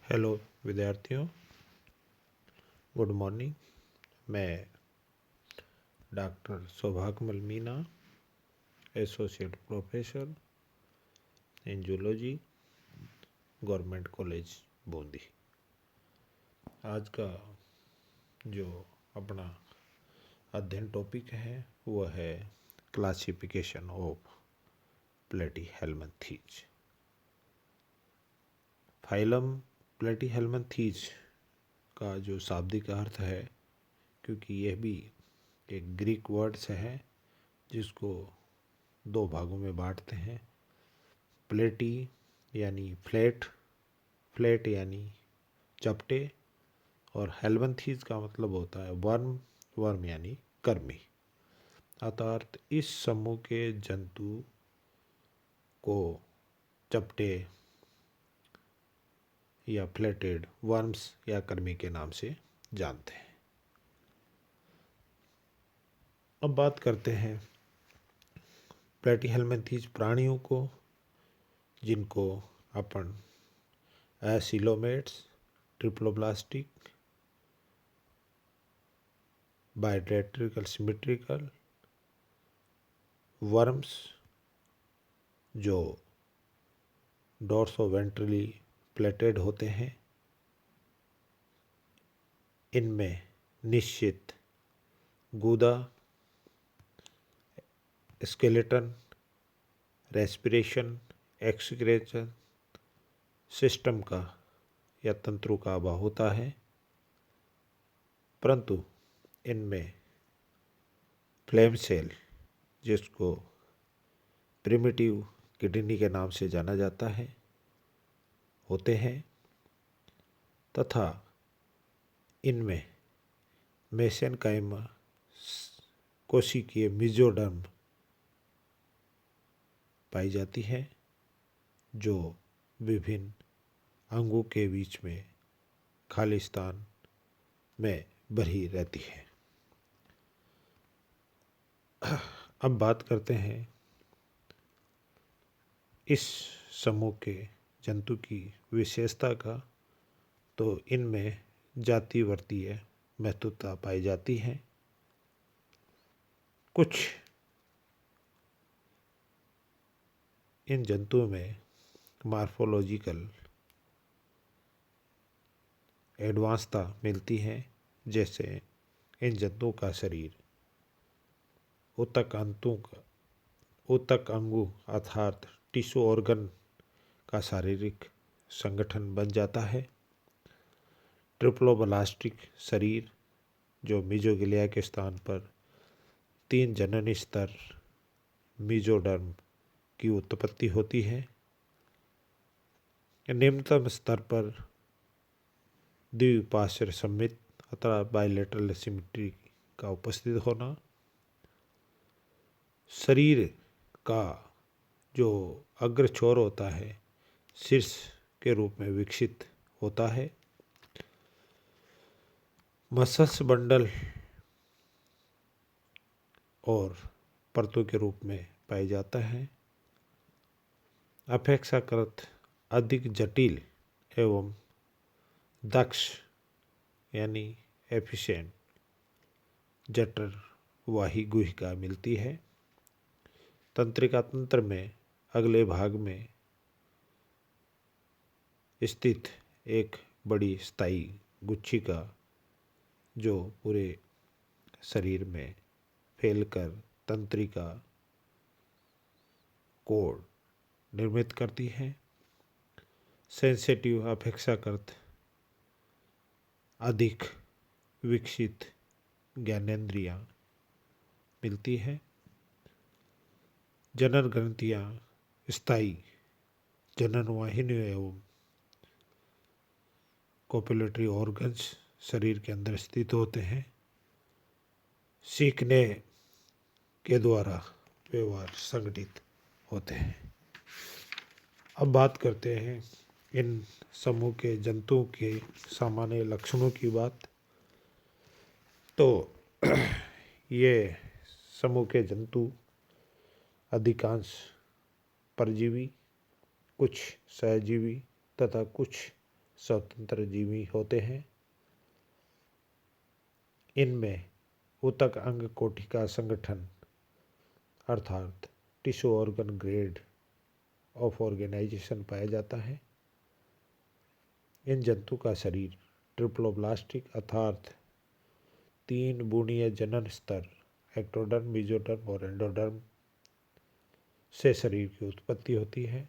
Hello विद्यार्थियों, good morning. मैं doctor Saubhagyamal Meena, associate professor in zoology, government college Bundi. आज का जो अपना अध्ययन टॉपिक है वह है classification of Platyhelminthes. Phylum Platyhelminthes का जो शाब्दिक अर्थ है, क्योंकि यह भी एक ग्रीक वर्ड से है जिसको दो भागों में बांटते हैं। प्लेटी यानी फ्लैट, फ्लैट यानी चपटे, और हेल्मिन्थीज का मतलब होता है वर्म, वर्म यानी कर्मी। अर्थात इस समूह के जंतु को चपटे या फ्लैटेड वर्म्स या कर्मी के नाम से जानते हैं। अब बात करते हैं प्लेटीहेल्मिन्थीज प्राणियों को, जिनको अपन एसिलोमेट्स, ट्रिप्लोब्लास्टिक, बायोडेट्रिकल सिमेट्रिकल वर्म्स जो डोर्सोवेंट्रली प्लेटेड होते हैं, इनमें निश्चित गूदा, स्केलेटन, रेस्पिरेशन, एक्सक्रीशन सिस्टम का या तंत्रों का अभाव होता है, परंतु इनमें फ्लेम सेल, जिसको प्रिमिटिव किडनी के नाम से जाना जाता है, होते हैं, तथा इनमें मेसेनकाइमा कोशिकीय मेसोडर्म पाई जाती है, जो विभिन्न अंगों के बीच में खाली स्थान में भरी रहती है। अब बात करते हैं इस समूह के जंतु की विशेषता का। तो इनमें जातिवर्तीय महत्वता पाई जाती है। कुछ इन जंतुओं में मार्फोलॉजिकल एडवांसता मिलती है, जैसे इन जंतुओं का शरीर ऊतक अंगों अर्थात टिश्यू ऑर्गन का शारीरिक संगठन बन जाता है। ट्रिप्लोब्लास्टिक शरीर, जो मीजोग्लिया के स्थान पर 3 जननी स्तर मेसोडर्म की उत्पत्ति होती है। निम्नतम स्तर पर द्विपार्श्व सममित अथवा बायलेटरल सिमेट्री का उपस्थित होना, शरीर का जो अग्र छोर होता है शीर्ष के रूप में विकसित होता है। मसल्स बंडल और परतों के रूप में पाया जाता है। अपेक्षाकृत अधिक जटिल एवं दक्ष यानी एफिशिएंट जठरवाही गुहिका मिलती है। तंत्रिका तंत्र में अगले भाग में स्थित एक बड़ी स्थायी गुच्छिका, जो पूरे शरीर में फैलकर तंत्रिका कोड निर्मित करती है। सेंसिटिव अपेक्षाकृत अधिक विकसित ज्ञानेंद्रियां मिलती है। जनन ग्रंथियां स्थायी जनन वाहिनियों एवं कोपुलेटरी ऑर्गन्स शरीर के अंदर स्थित होते हैं। सीखने के द्वारा व्यवहार संगठित होते हैं। अब बात करते हैं इन समूह के जंतुओं के सामान्य लक्षणों की बात। तो ये समूह के जंतु अधिकांश परजीवी, कुछ सहजीवी तथा कुछ स्वतंत्र जीवी होते हैं। इनमें ऊतक अंग कोशिका संगठन अर्थात tissue organ grade of organisation पाया जाता है। इन जंतु का शरीर ट्रिप्लोब्लास्टिक अर्थात 3 बूणीय जनन स्तर एक्टोडर्म, मेसोडर्म और एंडोडर्म से शरीर की उत्पत्ति होती है।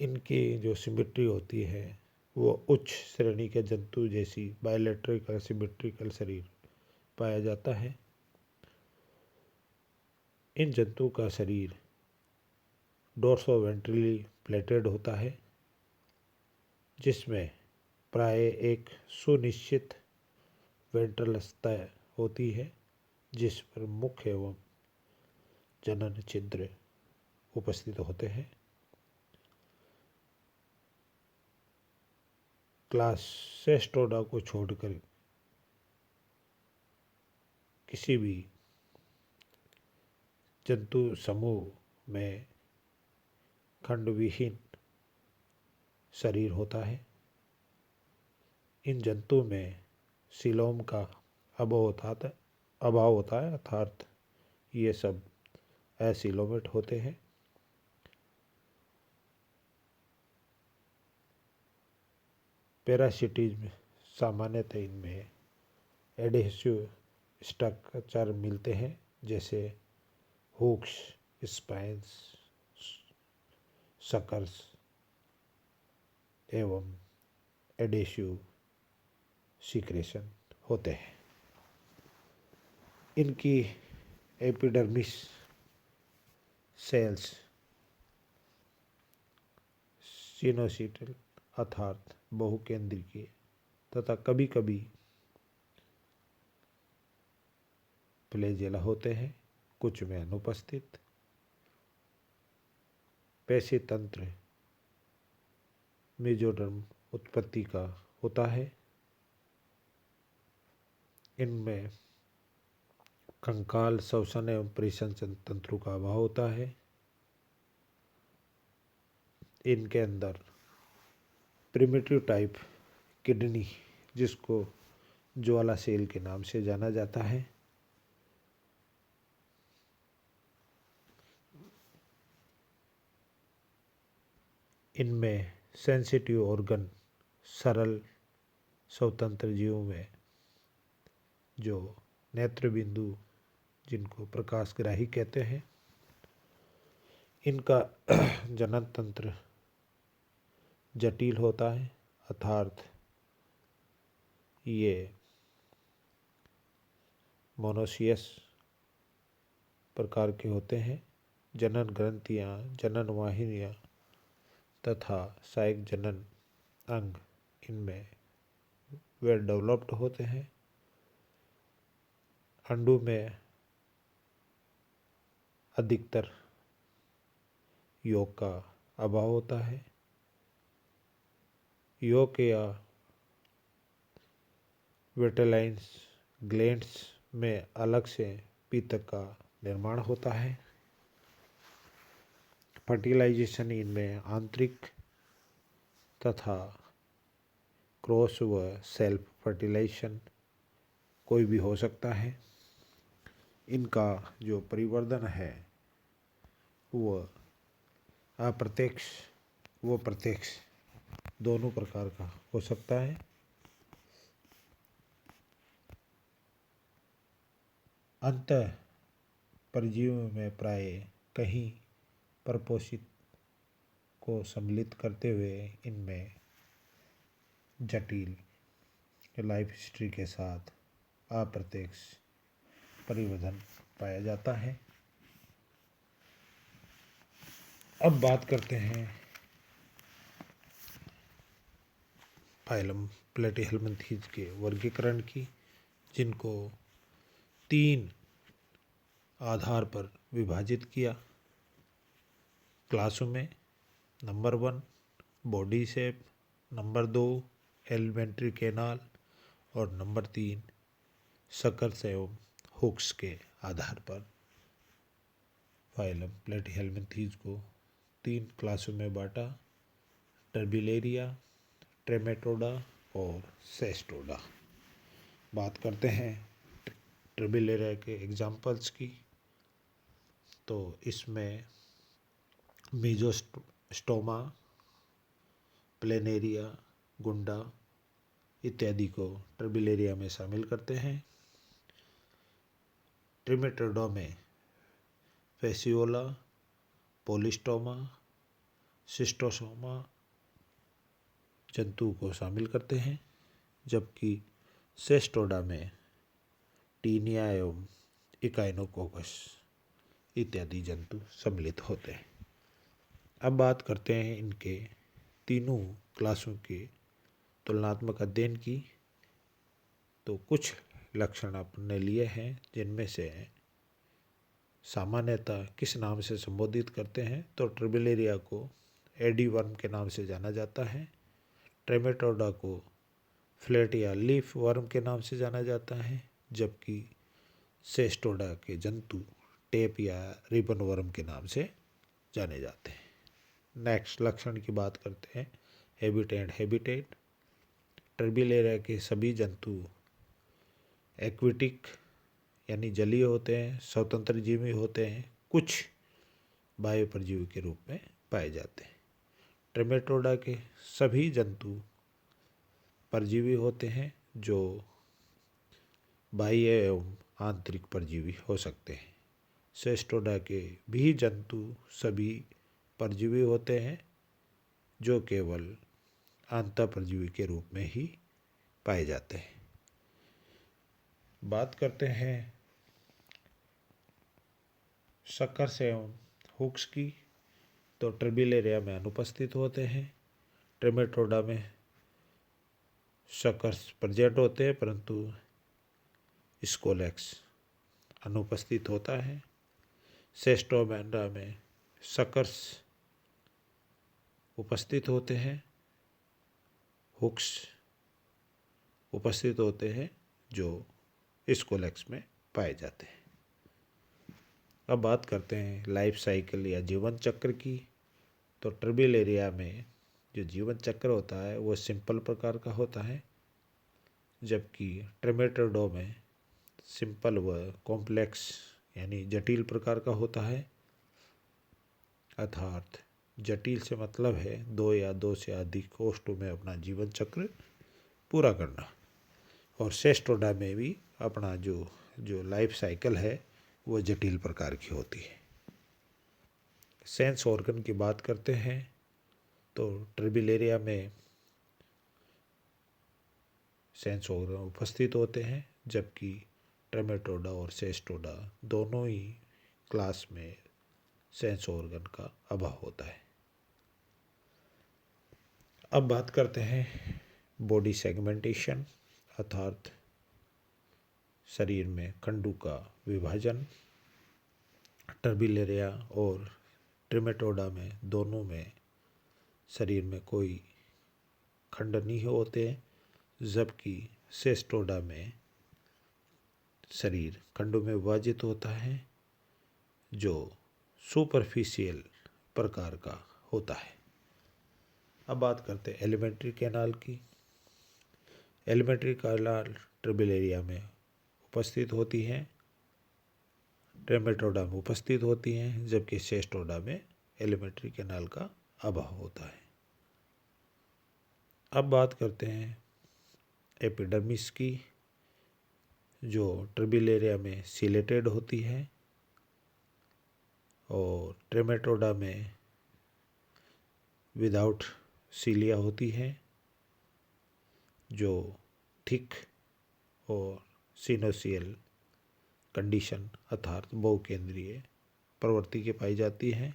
इनकी जो सिमेट्री होती है वो उच्च श्रेणी के जंतु जैसी बायलैटरल सिमेट्रिकल शरीर पाया जाता है। इन जंतु का शरीर डोर्सोवेंट्रली प्लेटेड होता है, जिसमें प्राय एक सुनिश्चित वेंट्रल सतह होती है जिस पर मुख एवं जनन छिद्र उपस्थित होते हैं। क्लास सेस्टोडा को छोड़कर किसी भी जंतु समूह में खंडविहीन शरीर होता है। इन जंतु में सीलोम का अभाव होता है अर्थात ये सब एसिलोमेट होते हैं। पैरासिटिज्म सामान्यतः इनमें एडहेसिव स्ट्रक्चर मिलते हैं जैसे हुक्स, स्पाइन्स, सकर्स एवं एडहेसिव सीक्रेशन होते हैं। इनकी एपिडर्मिस सेल्स सिनोसिटल अर्थात बहुकेंद्रीय तथा कभी कभी फ्लैजेला होते हैं, कुछ में अनुपस्थित। पेशी तंत्र मेसोडर्म उत्पत्ति का होता है। इनमें कंकाल, श्वसन एवं परिसंचरण तंत्रों का अभाव होता है। इनके अंदर प्रिमिटिव टाइप किडनी, जिसको ज्वाला सेल के नाम से जाना जाता है, इनमें सेंसिटिव ऑर्गन सरल स्वतंत्र जीवों में जो नेत्र बिंदु जिनको प्रकाशग्राही कहते हैं, इनका जनन तंत्र जटिल होता है अर्थात ये मोनोसियस प्रकार के होते हैं। जनन ग्रंथियाँ, जनन वाहिनियाँ तथा सहायक जनन अंग इनमें वेल डेवलप्ड होते हैं। अंडों में अधिकतर यौक का अभाव होता है। यौक या विट्रिलाइन्स ग्लैंड्स में अलग से पीतक का निर्माण होता है। फर्टिलाइजेशन इनमें आंतरिक तथा क्रॉस व सेल्फ फर्टिलाइजेशन कोई भी हो सकता है। इनका जो परिवर्धन है वो अप्रत्यक्ष व प्रत्यक्ष दोनों प्रकार का हो सकता है। अंतः परजीवियों में प्राय कहीं परपोषित को सम्मिलित करते हुए इनमें जटिल लाइफ हिस्ट्री के साथ अप्रत्यक्ष परिवर्धन पाया जाता है। अब बात करते हैं फाइलम प्लेटीहेल्मिन्थीज के वर्गीकरण की, जिनको 3 आधार पर विभाजित किया क्लासों में। Number 1 body shape, number 2 alimentary canal और नंबर 3 सकर्स एवं हुक्स के आधार पर फाइलम प्लेटीहेल्मिन्थीज को 3 क्लासों में बांटा। टर्बिलेरिया, ट्रेमेटोडा और सेस्टोडा। बात करते हैं टर्बिलेरिया के एग्जाम्पल्स की। तो इसमें मीजोस्टोमा, प्लेनेरिया, गुंडा इत्यादि को टर्बिलेरिया में शामिल करते हैं। ट्रिमेटोडा में फेसियोला, पोलिस्टोमा, सिस्टोसोमा जंतु को शामिल करते हैं, जबकि सेस्टोडा में टीनिया एवं इकाइनोकोकस इत्यादि जंतु सम्मिलित होते हैं। अब बात करते हैं इनके तीनों क्लासों के तुलनात्मक अध्ययन की। तो कुछ लक्षण आपने लिए हैं, जिनमें से सामान्यतः किस नाम से संबोधित करते हैं। तो टर्बिलेरिया को एडी वर्म के नाम से जाना जाता है, ट्रेमेटोडा को फ्लैट या लीफ वर्म के नाम से जाना जाता है, जबकि सेस्टोडा के जंतु टेप या रिबन वर्म के नाम से जाने जाते हैं। नेक्स्ट लक्षण की बात करते हैं हैबिटेट। टर्बिलेरिया के सभी जंतु एक्वेटिक यानी जलीय होते हैं, स्वतंत्र जीवी होते हैं, कुछ बाह्य परजीवी के रूप में पाए जाते हैं। ट्रेमेटोडा के सभी जंतु परजीवी होते हैं, जो बाह्य एवं आंतरिक परजीवी हो सकते हैं। सेस्टोडा के भी जंतु सभी परजीवी होते हैं, जो केवल आंतः परजीवी के रूप में ही पाए जाते हैं। बात करते हैं सकर्स एवं हुक्स की। तो टर्बिलेरिया में अनुपस्थित होते हैं। ट्रेमेटोडा में सकर्स प्रेजेंट होते हैं, परंतु स्कोलेक्स अनुपस्थित होता है। सेस्टोमेंडा में सकर्स उपस्थित होते हैं, हुक्स उपस्थित होते हैं, जो स्कोलेक्स में पाए जाते हैं। अब बात करते हैं लाइफ साइकिल या जीवन चक्र की। तो टर्बिलेरिया में जो जीवन चक्र होता है वो सिंपल प्रकार का होता है, जबकि ट्रेमेटोडा में सिंपल व कॉम्प्लेक्स यानी जटिल प्रकार का होता है। अर्थात जटिल से मतलब है दो या दो से अधिक कोष्ठों में अपना जीवन चक्र पूरा करना। और सेस्टोडा में भी अपना जो लाइफ साइकिल है वो जटिल प्रकार की होती है। सेंस ऑर्गन की बात करते हैं। तो टर्बिलेरिया में सेंस ऑर्गन उपस्थित होते हैं, जबकि ट्रेमेटोडा और सेस्टोडा दोनों ही क्लास में सेंस ऑर्गन का अभाव होता है। अब बात करते हैं बॉडी सेगमेंटेशन, अर्थात शरीर में खंडों का विभाजन। टर्बिलेरिया और ट्रेमेटोडा में दोनों में शरीर में कोई खंड नहीं होते, जबकि सेस्टोडा में शरीर खंडों में विभाजित होता है, जो सुपरफिशियल प्रकार का होता है। अब बात करते हैं एलिमेंट्री कैनाल की। एलिमेंट्री कैनाल टर्बिलेरिया में उपस्थित होती हैं, ट्रेमेटोडा में उपस्थित होती हैं, जबकि सेस्टोडा में एलिमेंट्री कैनाल का अभाव होता है। अब बात करते हैं एपिडर्मिस की, जो टर्बिलेरिया में सिलेटेड होती है और ट्रेमेटोडा में विदाउट सीलिया होती है, जो थिक और सिनोसियल कंडीशन अर्थात बहुकेंद्रीय प्रवृत्ति की पाई जाती है।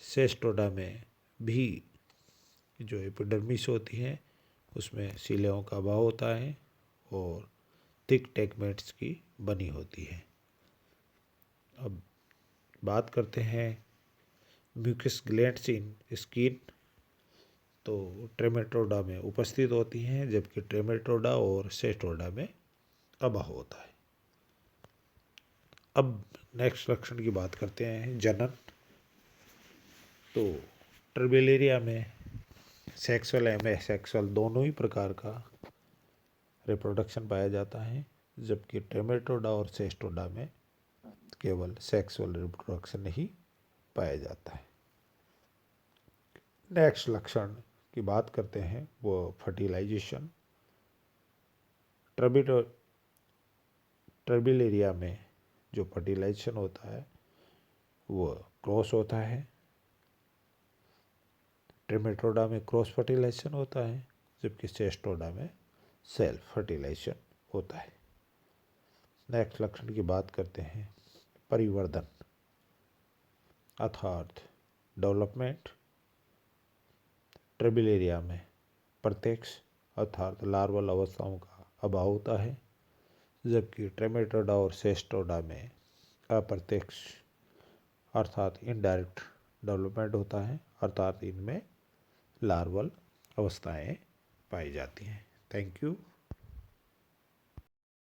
सेस्टोडा में भी जो एपिडर्मिस होती है उसमें सीलियाओं का अभाव होता है और थिक टेगमेंट्स की बनी होती है। अब बात करते हैं म्यूकस ग्लैंड्स इन स्किन। तो ट्रेमेटोडा में उपस्थित होती हैं, जबकि ट्रेमेटोडा और सेस्टोडा में अभाव होता है। अब नेक्स्ट लक्षण की बात करते हैं जनन। तो टर्बिलेरिया में सेक्सुअल एवं एसेक्सुअल दोनों ही प्रकार का रिप्रोडक्शन पाया जाता है, जबकि ट्रेमेटोडा और सेस्टोडा में केवल सेक्सुअल रिप्रोडक्शन ही पाया जाता है। नेक्स्ट लक्षण की बात करते हैं वो फर्टिलाइजेशन। ट्रबिलेरिया में जो फर्टिलाइजेशन होता है वो क्रॉस होता है। ट्रेमेटोडा में क्रॉस फर्टिलाइजेशन होता है, जबकि सेस्टोडा में सेल्फ फर्टिलाइजेशन होता है। नेक्स्ट लक्षण की बात करते हैं परिवर्धन अर्थात डेवलपमेंट। ट्रबिलेरिया में प्रत्यक्ष अर्थात लार्वल अवस्थाओं का अभाव होता है, जबकि ट्रेमेटोडा और सेस्टोडा में अप्रत्यक्ष अर्थात इनडायरेक्ट डेवलपमेंट होता है, अर्थात इनमें लार्वल अवस्थाएं पाई जाती हैं। Thank you.